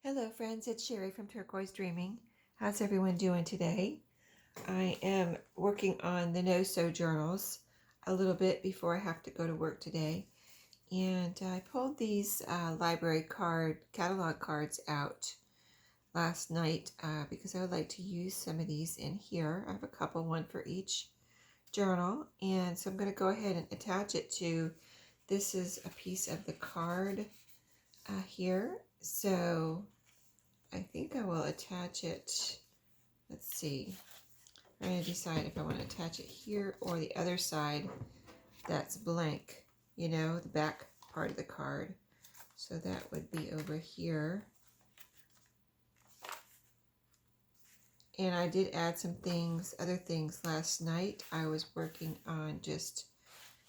Hello friends, it's Sherry from Turquoise Dreaming. How's everyone doing today? I am working on the no-sew journals a little bit before I have to go to work today. And I pulled these library catalog cards out last night because I would like to use some of these in here. I have a couple, one for each journal. And so I'm going to go ahead and attach it to, this is a piece of the card here. So I think I will attach it, let's see, I'm going to decide if I want to attach it here or the other side that's blank, you know, the back part of the card. So that would be over here. And I did add some things, other things last night. I was working on just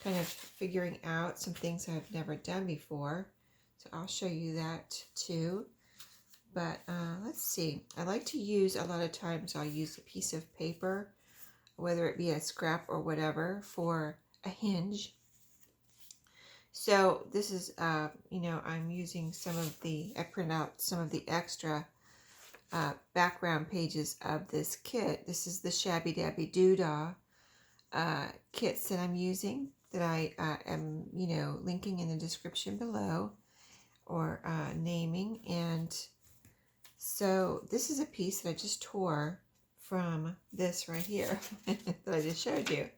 kind of figuring out some things I've never done before. So I'll show you that too. But let's see, I like to use, a lot of times I'll use a piece of paper, whether it be a scrap or whatever, for a hinge. So this is, you know, I'm using I printed out some of the extra background pages of this kit. This is the ShabbyDabbyDooDah kits that I'm using, that I am, you know, linking in the description below, or naming. And so this is a piece that I just tore from this right here that I just showed you.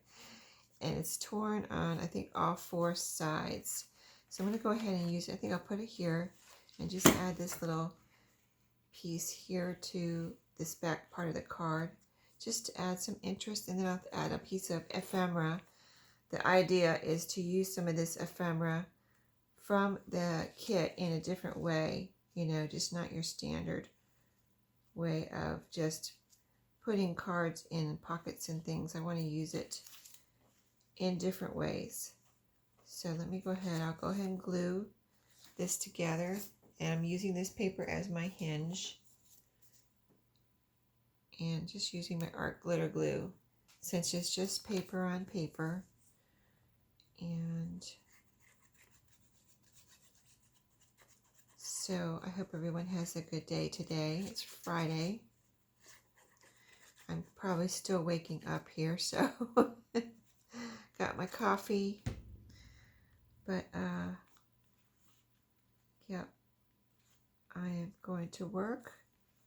And it's torn on, I think, all four sides. So I'm going to go ahead and use it. I think I'll put it here and just add this little piece here to this back part of the card, just to add some interest. And then I'll add a piece of ephemera. The idea is to use some of this ephemera from the kit in a different way, you know, just not your standard way of just putting cards in pockets and things. I want to use it in different ways. So let me go ahead, I'll go ahead and glue this together, and I'm using this paper as my hinge, and just using my art glitter glue since it's just paper on paper. And so I hope everyone has a good day today. It's Friday. I'm probably still waking up here, so got my coffee. But yeah, I am going to work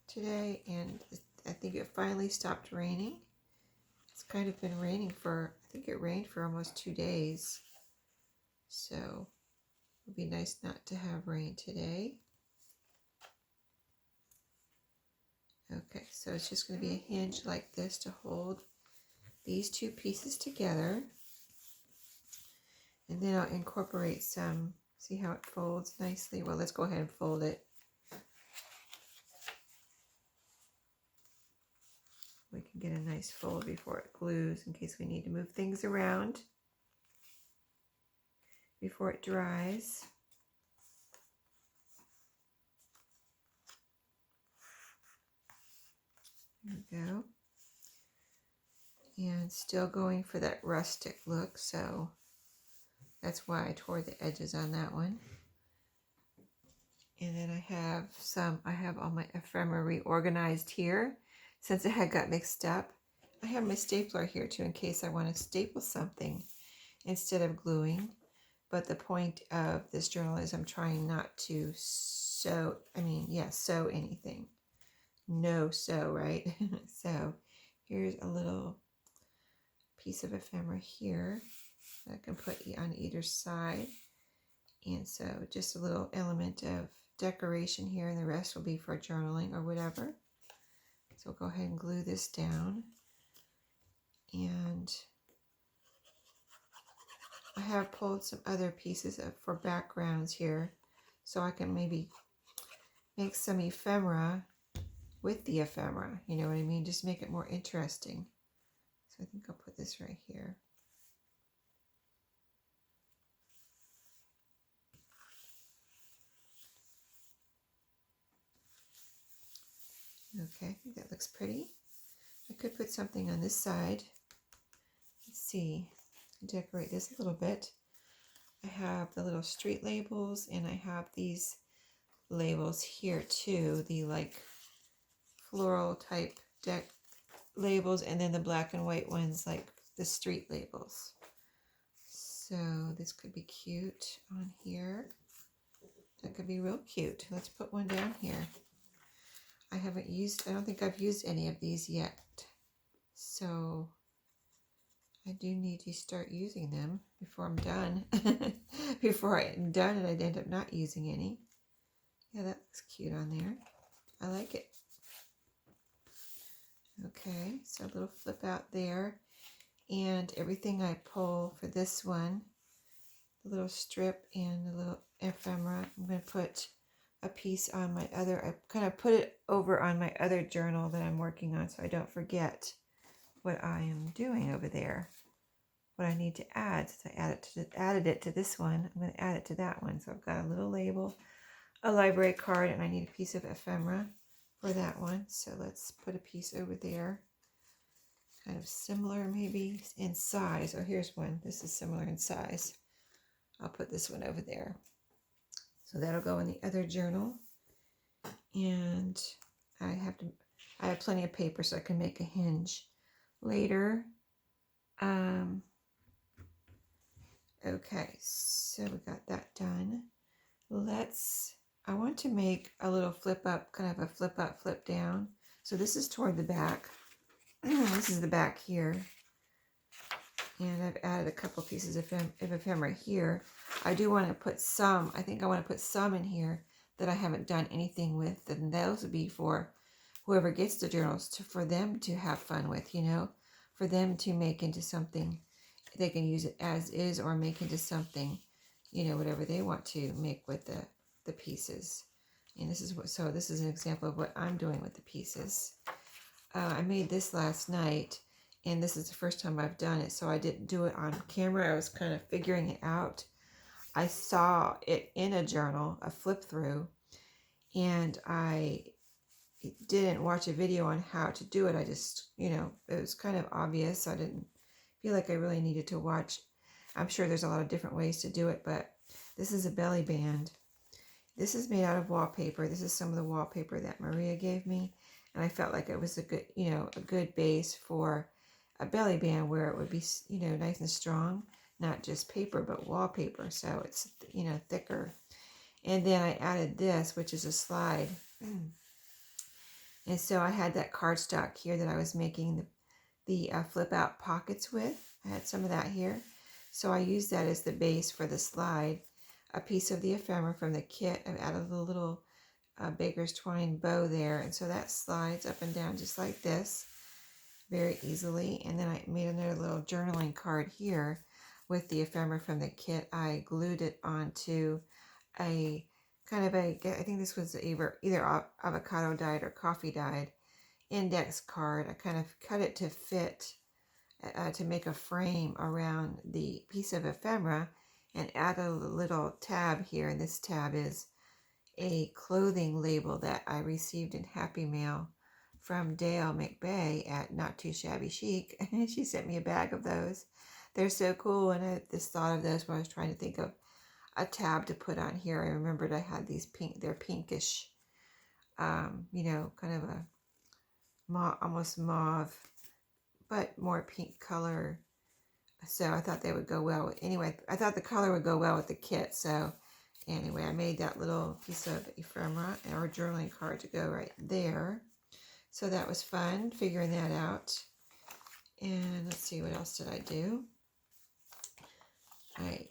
today, and I think it finally stopped raining. It's kind of been raining for, I think it rained for almost 2 days. So it would be nice not to have rain today. Okay, so it's just going to be a hinge like this to hold these two pieces together. And then I'll incorporate some, see how it folds nicely? Well, let's go ahead and fold it. We can get a nice fold before it glues in case we need to move things around before it dries. There we go. And still going for that rustic look, so that's why I tore the edges on that one. And then I have all my ephemera reorganized here since it had got mixed up. I have my stapler here too in case I want to staple something instead of gluing. But the point of this journal is I'm trying not to sew anything. No sew, right? So here's a little piece of ephemera here that I can put on either side. And so just a little element of decoration here, and the rest will be for journaling or whatever. So we'll go ahead and glue this down. And I have pulled some other pieces for backgrounds here, so I can maybe make some ephemera with the ephemera, you know what I mean? Just make it more interesting. So I think I'll put this right here. Okay, I think that looks pretty. I could put something on this side. Let's see, decorate this a little bit. I have the little street labels, and I have these labels here too, the like floral type deck labels, and then the black and white ones like the street labels. So this could be cute on here. That could be real cute. Let's put one down here. I don't think I've used any of these yet. So I do need to start using them before I'm done. Before I'm done and I'd end up not using any. Yeah, that looks cute on there. I like it. Okay, so a little flip out there. And everything I pull for this one, the little strip and the little ephemera, I'm going to put a piece on my other, I kind of put it over on my other journal that I'm working on so I don't forget what I am doing over there. What I need to add, since I added it to this one, I'm going to add it to that one. So I've got a little label, a library card, and I need a piece of ephemera for that one. So let's put a piece over there. Kind of similar maybe in size. Oh, here's one. This is similar in size. I'll put this one over there. So that'll go in the other journal. And I have plenty of paper so I can make a hinge later. Okay, so we got that done. I want to make a little flip up, kind of a flip up, flip down. So this is toward the back. This is the back here. And I've added a couple pieces of ephemera here. I do want to put some, I think I want to put some in here that I haven't done anything with. And those would be for whoever gets the journals, for them to have fun with, you know, for them to make into something. They can use it as is or make into something, you know, whatever they want to make with the pieces. And this is an example of what I'm doing with the pieces. I made this last night, and this is the first time I've done it, so I didn't do it on camera. I was kind of figuring it out. I saw it in a journal, a flip through, and I didn't watch a video on how to do it. I just, you know, it was kind of obvious. I didn't feel like I really needed to watch. I'm sure there's a lot of different ways to do it, but this is a belly band. This is made out of wallpaper. This is some of the wallpaper that Maria gave me. And I felt like it was a good, you know, a good base for a belly band where it would be, you know, nice and strong, not just paper, but wallpaper. So it's, you know, thicker. And then I added this, which is a slide. And so I had that cardstock here that I was making the flip out pockets with. I had some of that here. So I used that as the base for the slide. A piece of the ephemera from the kit. I've added a little baker's twine bow there, and so that slides up and down just like this very easily. And then I made another little journaling card here with the ephemera from the kit. I glued it onto a kind of I think this was either avocado dyed or coffee dyed index card. I kind of cut it to fit to make a frame around the piece of ephemera and add a little tab here, and this tab is a clothing label that I received in Happy Mail from Dale McBay at Not Too Shabby Chic. She sent me a bag of those. They're so cool, and I just thought of those when I was trying to think of a tab to put on here. I remembered I had these they're pinkish, you know, kind of a almost mauve, but more pink color. So I thought they would go well. Anyway, I thought the color would go well with the kit, so anyway, I made that little piece of ephemera or journaling card to go right there. So that was fun, figuring that out. And let's see, what else did I do? I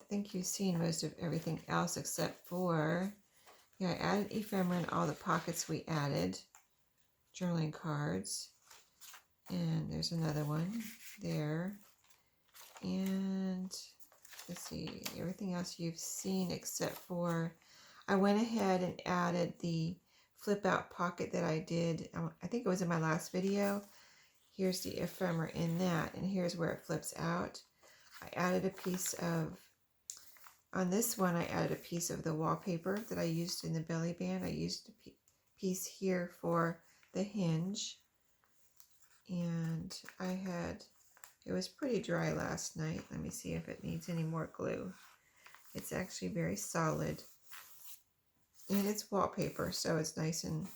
think you've seen most of everything else except for, yeah, I added ephemera in all the pockets we added. Journaling cards. And there's another one there. And let's see, everything else you've seen except for, I went ahead and added the flip out pocket that I did. I think it was in my last video. Here's the ephemera in that, and here's where it flips out. I added a piece of, on this one, I added a piece of the wallpaper that I used in the belly band. I used a piece here for the hinge. And it was pretty dry last night. Let me see if it needs any more glue. It's actually very solid. And it's wallpaper, so it's nice and,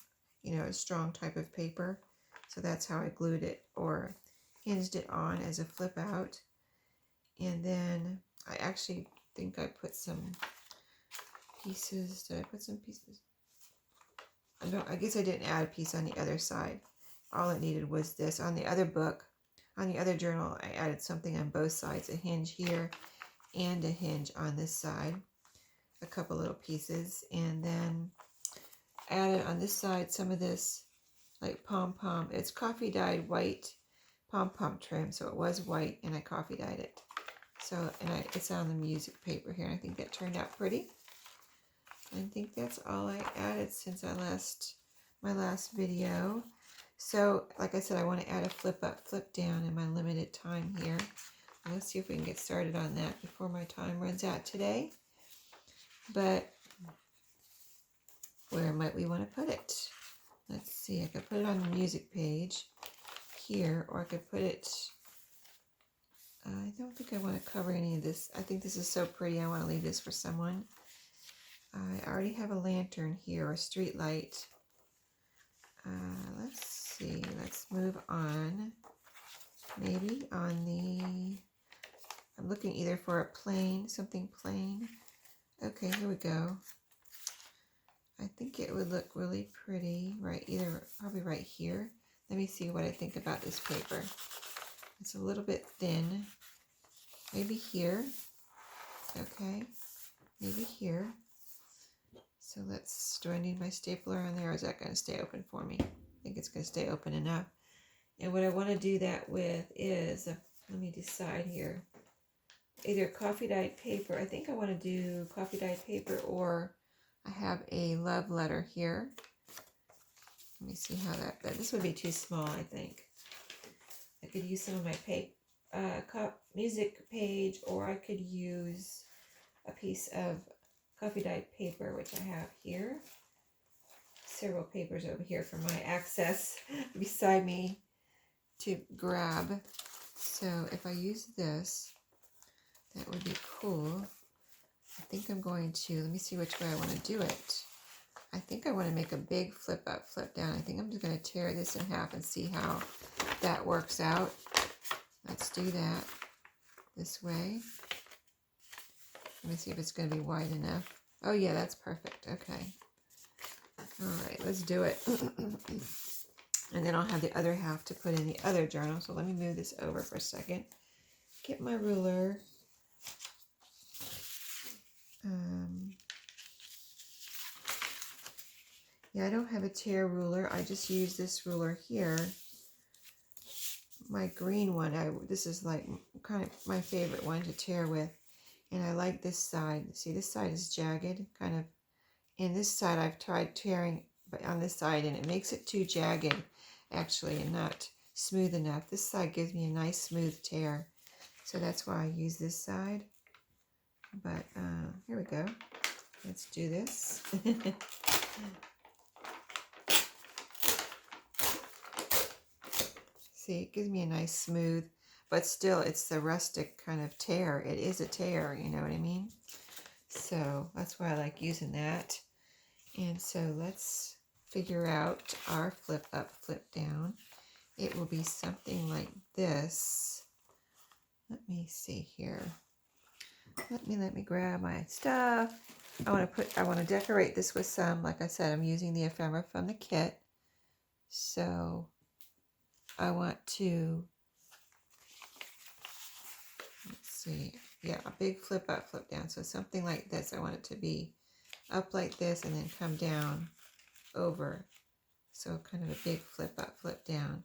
you know, a strong type of paper. So that's how I glued it or hinged it on as a flip out. And then I actually think I put some pieces. Did I put some pieces? I guess I didn't add a piece on the other side. All it needed was this. On the other book, on the other journal, I added something on both sides, a hinge here and a hinge on this side, a couple little pieces, and then added on this side some of this like pom-pom. It's coffee dyed white pom-pom trim, so it was white and I coffee dyed it. So, and it's on the music paper here, and I think that turned out pretty. I think that's all I added since my last video. So, like I said, I want to add a flip up, flip down in my limited time here. Let's see if we can get started on that before my time runs out today. But where might we want to put it? Let's see. I could put it on the music page here, or I could put it... I don't think I want to cover any of this. I think this is so pretty. I want to leave this for someone. I already have a lantern here, a street light. Let's see. Let's move on. Maybe on the... I'm looking either for a plain, something plain. Okay, here we go. I think it would look really pretty, right? Probably right here. Let me see what I think about this paper. It's a little bit thin. Maybe here. Okay. Maybe here. So do I need my stapler on there, or is that going to stay open for me? I think it's going to stay open enough. And what I want to do that with is, let me decide here. Either coffee dyed paper. I think I want to do coffee dyed paper, or I have a love letter here. Let me see how this would be too small, I think. I could use some of my music page, or I could use a piece of coffee dyed paper, which I have here. Several papers over here for my access beside me to grab. So if I use this, that would be cool. I think I'm going to, let me see which way I want to do it. I think I want to make a big flip up, flip down. I think I'm just going to tear this in half and see how that works out. Let's do that this way. Let me see if it's going to be wide enough. Oh yeah, that's perfect. Okay. All right, let's do it. And then I'll have the other half to put in the other journal. So let me move this over for a second. Get my ruler. Yeah, I don't have a tear ruler. I just use this ruler here. My green one, this is like kind of my favorite one to tear with. And I like this side. See, this side is jagged, kind of. And this side I've tried tearing on this side, and it makes it too jagged, actually, and not smooth enough. This side gives me a nice smooth tear. So that's why I use this side. But here we go. Let's do this. See, it gives me a nice smooth, but still it's the rustic kind of tear. It is a tear, you know what I mean? So that's why I like using that. And so let's figure out our flip up, flip down. It will be something like this. Let me see here. Let me grab my stuff. I want to decorate this with some, like I said, I'm using the ephemera from the kit. So I want to, let's see, yeah, a big flip up, flip down. So something like this. I want it to be up like this and then come down over. So kind of a big flip up, flip down.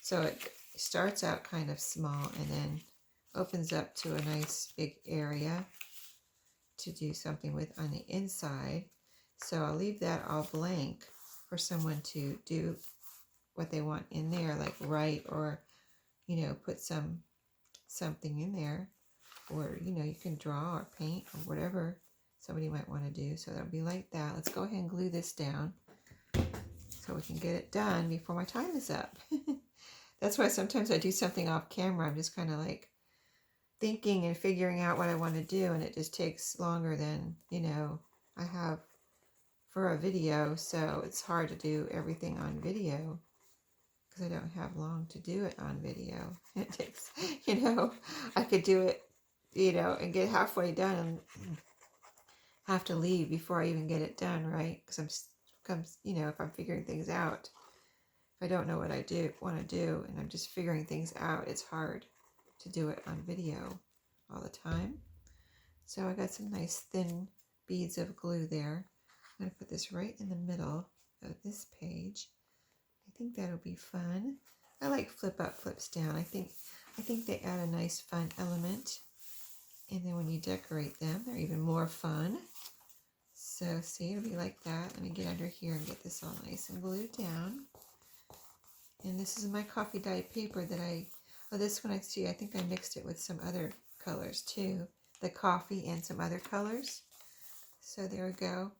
So it starts out kind of small and then opens up to a nice big area to do something with on the inside. So I'll leave that all blank for someone to do what they want in there, like write or, you know, put something in there, or, you know, you can draw or paint or whatever somebody might want to do. So that'll be like that. Let's go ahead and glue this down so we can get it done before my time is up. That's why sometimes I do something off camera. I'm just kind of like thinking and figuring out what I want to do, and it just takes longer than, you know, I have for a video, so it's hard to do everything on video because I don't have long to do it on video. It takes, I could do it, and get halfway done and have to leave before I even get it done, right? Because if I'm figuring things out, if I don't know what I want to do, and I'm just figuring things out, it's hard to do it on video all the time. So I got some nice thin beads of glue there. I'm going to put this right in the middle of this page. I think that'll be fun. I like flip up, flips down. I think they add a nice fun element. And then when you decorate them, they're even more fun. So see, it'll be like that. Let me get under here and get this all nice and glued down. And this is my coffee dyed paper that this one I think I mixed it with some other colors too. The coffee and some other colors. So there we go.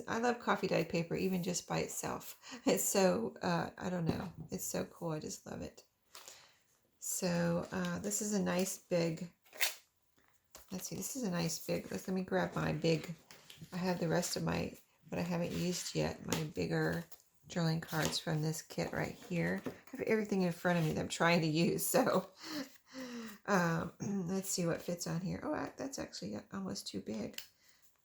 I love coffee dyed paper even just by itself. It's so, I don't know, it's so cool. I just love it. So this is a nice big, let's see, this is a nice big, let me grab my big, I have the rest of what I haven't used yet, my bigger drawing cards from this kit right here. I have everything in front of me that I'm trying to use, so let's see what fits on here. Oh, that's actually almost too big,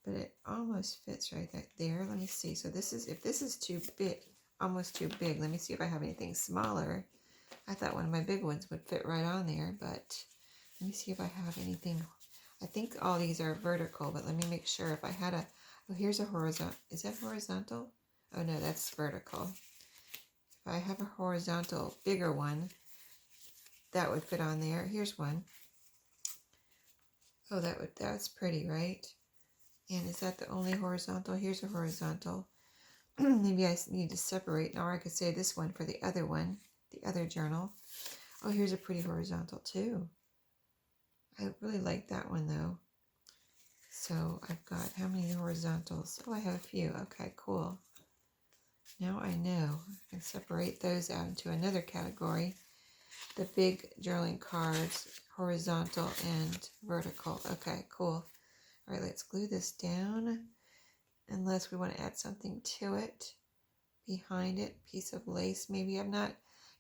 but it almost fits right there. Let me see. So if this is too big, almost too big, let me see if I have anything smaller. I thought one of my big ones would fit right on there, but let me see if I have anything. I think all these are vertical, but let me make sure if I had here's a horizontal. Is that horizontal? Oh no, that's vertical. If I have a horizontal bigger one, that would fit on there. Here's one. Oh, that's pretty, right? And is that the only horizontal? Here's a horizontal. Maybe I need to separate, or I could say this one for the other one, the other journal. Oh, here's a pretty horizontal too. I really like that one though. So I've got how many horizontals? Oh, I have a few. Okay, cool. Now I know. I can separate those out into another category. The big journaling cards, horizontal and vertical. Okay, cool. All right, let's glue this down. Unless we want to add something to it. Behind it, piece of lace. Maybe I'm not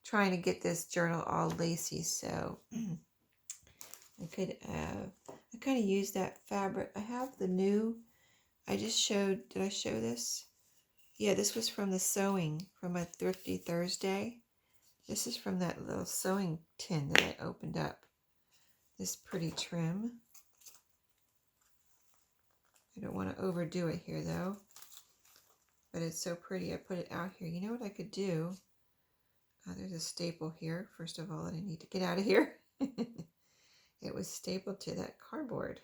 trying to get this journal all lacy, so I could I kind of use that fabric. I have the new, I just showed, did I show this? Yeah, this was from the sewing, from a Thrifty Thursday. This is from that little sewing tin that I opened up. This pretty trim. I don't want to overdo it here though. But it's so pretty. I put it out here. You know what I could do? There's a staple here, first of all, that I need to get out of here. It was stapled to that cardboard.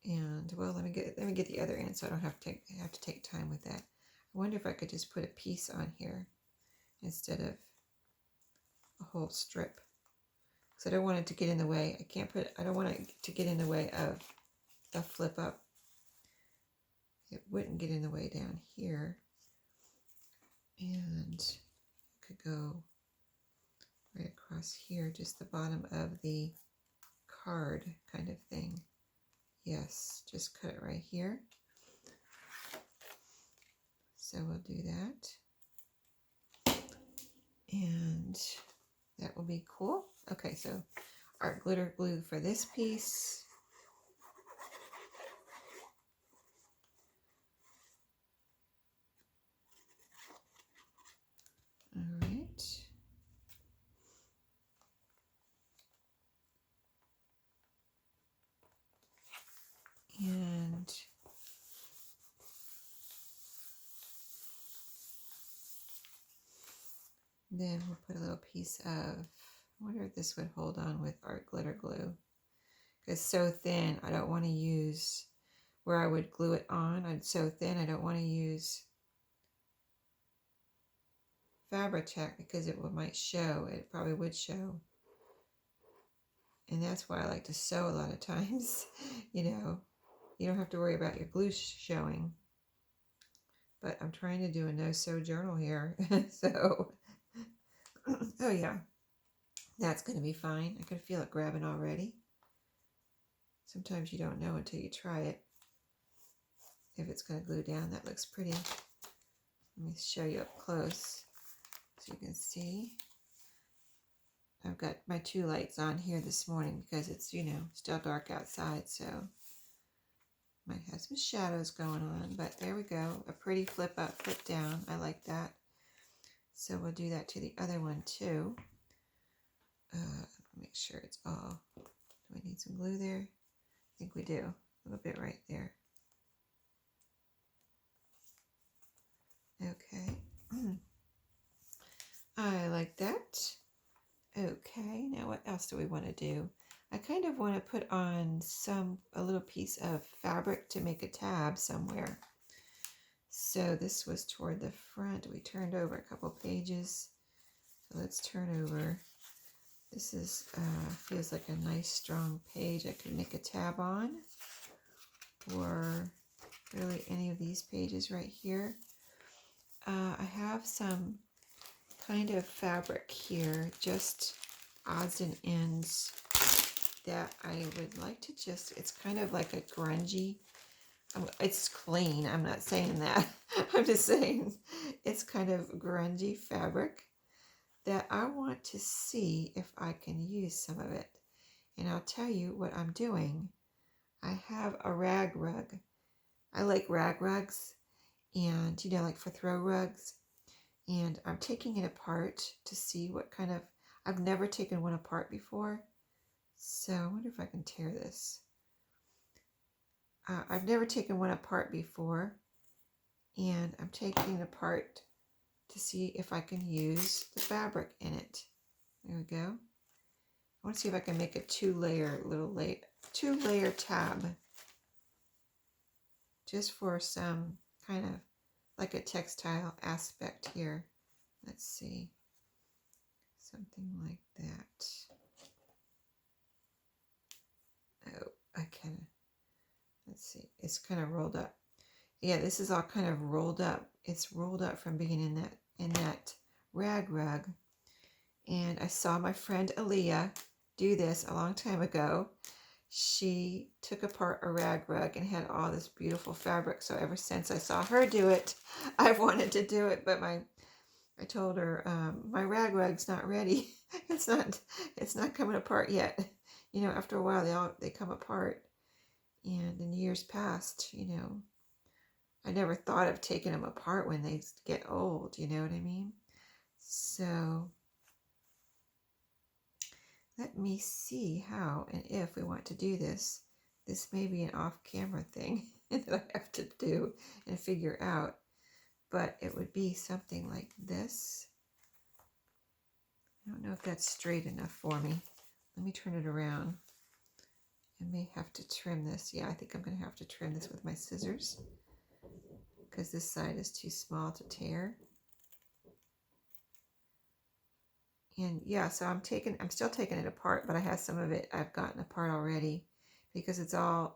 And well, let me get the other end so I don't have to take time with that. I wonder if I could just put a piece on here instead of a whole strip. Because I don't want it to get in the way. I don't want it to get in the way of the flip up. It wouldn't get in the way down here. And I could go right across here, just the bottom of the card kind of thing. Yes, just cut it right here. So we'll do that. And that will be cool. Okay, so art glitter glue for this piece. All right. And then we'll put a little piece of, I wonder if this would hold on with art glitter glue. It's so thin, I don't want to use, where I would glue it on, it's so thin, I don't want to use Fabri-Tac because it might show. It probably would show. And that's why I like to sew a lot of times. You don't have to worry about your glue showing. But I'm trying to do a no-sew journal here. So, oh yeah, that's going to be fine. I can feel it grabbing already. Sometimes you don't know until you try it. if it's going to glue down. That looks pretty. Let me show you up close so you can see. I've got my 2 lights on here this morning because it's, you know, still dark outside, so might have some shadows going on, but there we go. A pretty flip up, flip down. I like that. So we'll do that to the other one too. Make sure it's all. Do I need some glue there? I think we do. A little bit right there. Okay. I like that. Okay, now what else do we want to do? I kind of want to put on a little piece of fabric to make a tab somewhere. So this was toward the front. We turned over a couple pages. So let's turn over. This is feels like a nice strong page I could make a tab on, or really any of these pages right here. I have some kind of fabric here, just odds and ends that I would like to just, it's kind of like a grungy, it's clean, I'm not saying that, I'm just saying it's kind of grungy fabric that I want to see if I can use some of it. And I'll tell you what I'm doing. I have a rag rug. I like rag rugs, and you know, like for throw rugs. And I'm taking it apart to see what kind of, I've never taken one apart before. So I wonder if I can tear this. I've never taken one apart before, and I'm taking it apart to see if I can use the fabric in it. There we go. I want to see if I can make a two-layer tab, just for some kind of like a textile aspect here. Let's see, something like that. Oh, I can. Let's see. It's kind of rolled up. Yeah, this is all kind of rolled up. It's rolled up from being in that rag rug. And I saw my friend Aaliyah do this a long time ago. She took apart a rag rug and had all this beautiful fabric. So ever since I saw her do it, I've wanted to do it. But I told her, my rag rug's not ready. It's not coming apart yet. You know, after a while they come apart. And in years past, you know, I never thought of taking them apart when they get old, you know what I mean? So let me see how and if we want to do this. This may be an off-camera thing that I have to do and figure out, but it would be something like this. I don't know if that's straight enough for me. Let me turn it around. I may have to trim this. Yeah, I think I'm going to have to trim this with my scissors because this side is too small to tear. And yeah, so I'm still taking it apart, but I have some of it I've gotten apart already because it's all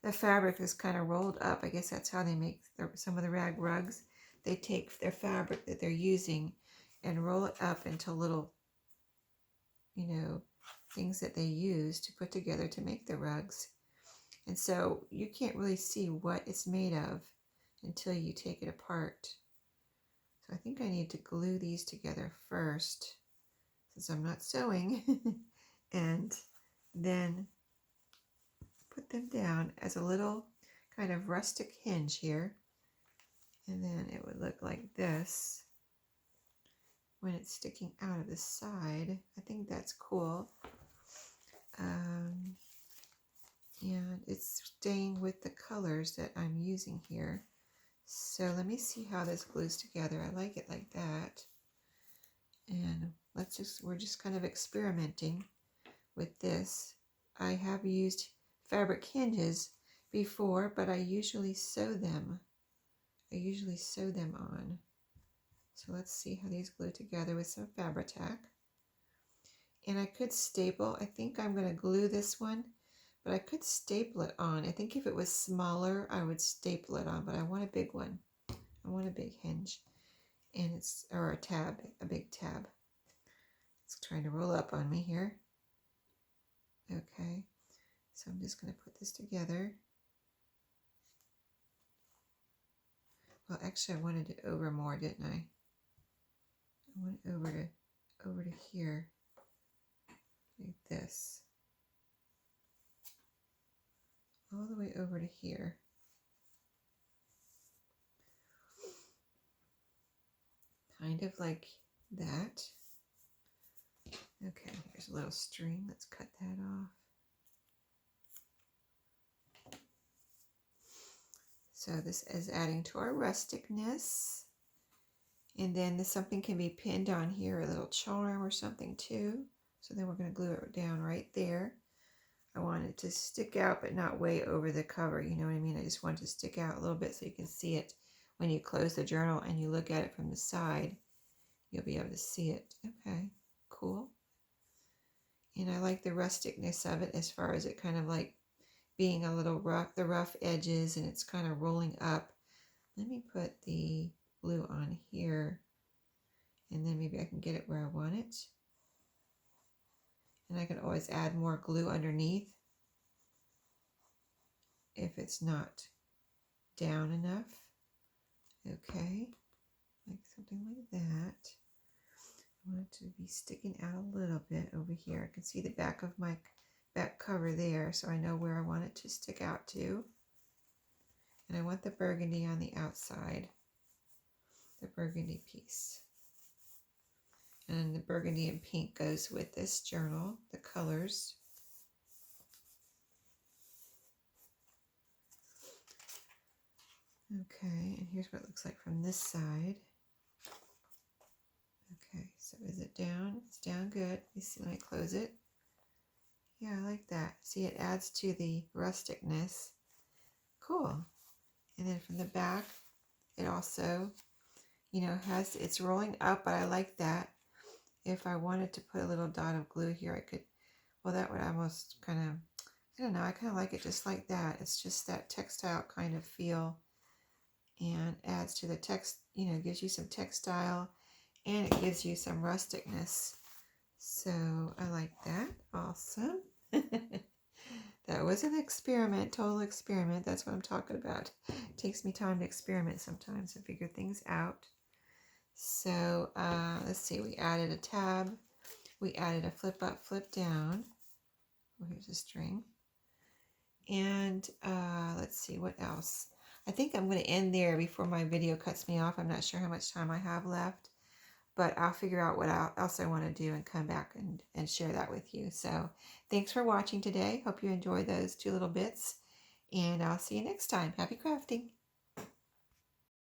the fabric is kind of rolled up. I guess that's how they make some of the rag rugs. They take their fabric that they're using and roll it up into little, you know, things that they use to put together to make the rugs. And so you can't really see what it's made of until you take it apart. So I think I need to glue these together first, since I'm not sewing, and then put them down as a little kind of rustic hinge here. And then it would look like this when it's sticking out of the side. I think that's cool. And it's staying with the colors that I'm using here. So let me see how this glues together. I like it like that. And we're just kind of experimenting with this. I have used fabric hinges before, but I usually sew them. On. So let's see how these glue together with some Fabri-Tac. And I could staple. I think I'm going to glue this one, but I could staple it on. I think if it was smaller, I would staple it on, but I want a big one. I want a big hinge, and or a big tab. It's trying to roll up on me here. Okay, so I'm just going to put this together. Well, actually, I wanted it over more, didn't I? I went over to here, like this, all the way over to here. Kind of like that. Okay, here's a little string. Let's cut that off. So this is adding to our rusticness. And then something can be pinned on here, a little charm or something too. So then we're going to glue it down right there. I want it to stick out, but not way over the cover. You know what I mean? I just want it to stick out a little bit so you can see it when you close the journal and you look at it from the side. You'll be able to see it. Okay, cool. And I like the rusticness of it as far as it kind of like being a little rough, the rough edges, and it's kind of rolling up. Let me put the blue on here, and then maybe I can get it where I want it. And I can always add more glue underneath if it's not down enough. Okay, like something like that. I want it to be sticking out a little bit over here. I can see the back of my back cover there, so I know where I want it to stick out to. And I want the burgundy on the outside, the burgundy piece. And the burgundy and pink goes with this journal, the colors. Okay, and here's what it looks like from this side. Okay, so is it down? It's down good. You see when I close it? Yeah, I like that. See, it adds to the rusticness. Cool. And then from the back, it also, you know, it's rolling up, but I like that. If I wanted to put a little dot of glue here, I could, well, that would almost kind of, I don't know, I kind of like it just like that. It's just that textile kind of feel and adds to the text, you know, gives you some textile and it gives you some rusticness. So I like that. Awesome. That was an experiment, total experiment. That's what I'm talking about. It takes me time to experiment sometimes and figure things out. So let's see, we added a tab. We added a flip up, flip down. Oh, here's a string. And let's see, what else? I think I'm going to end there before my video cuts me off. I'm not sure how much time I have left, but I'll figure out what else I want to do and come back and share that with you. So thanks for watching today. Hope you enjoyed those two little bits, and I'll see you next time. Happy crafting.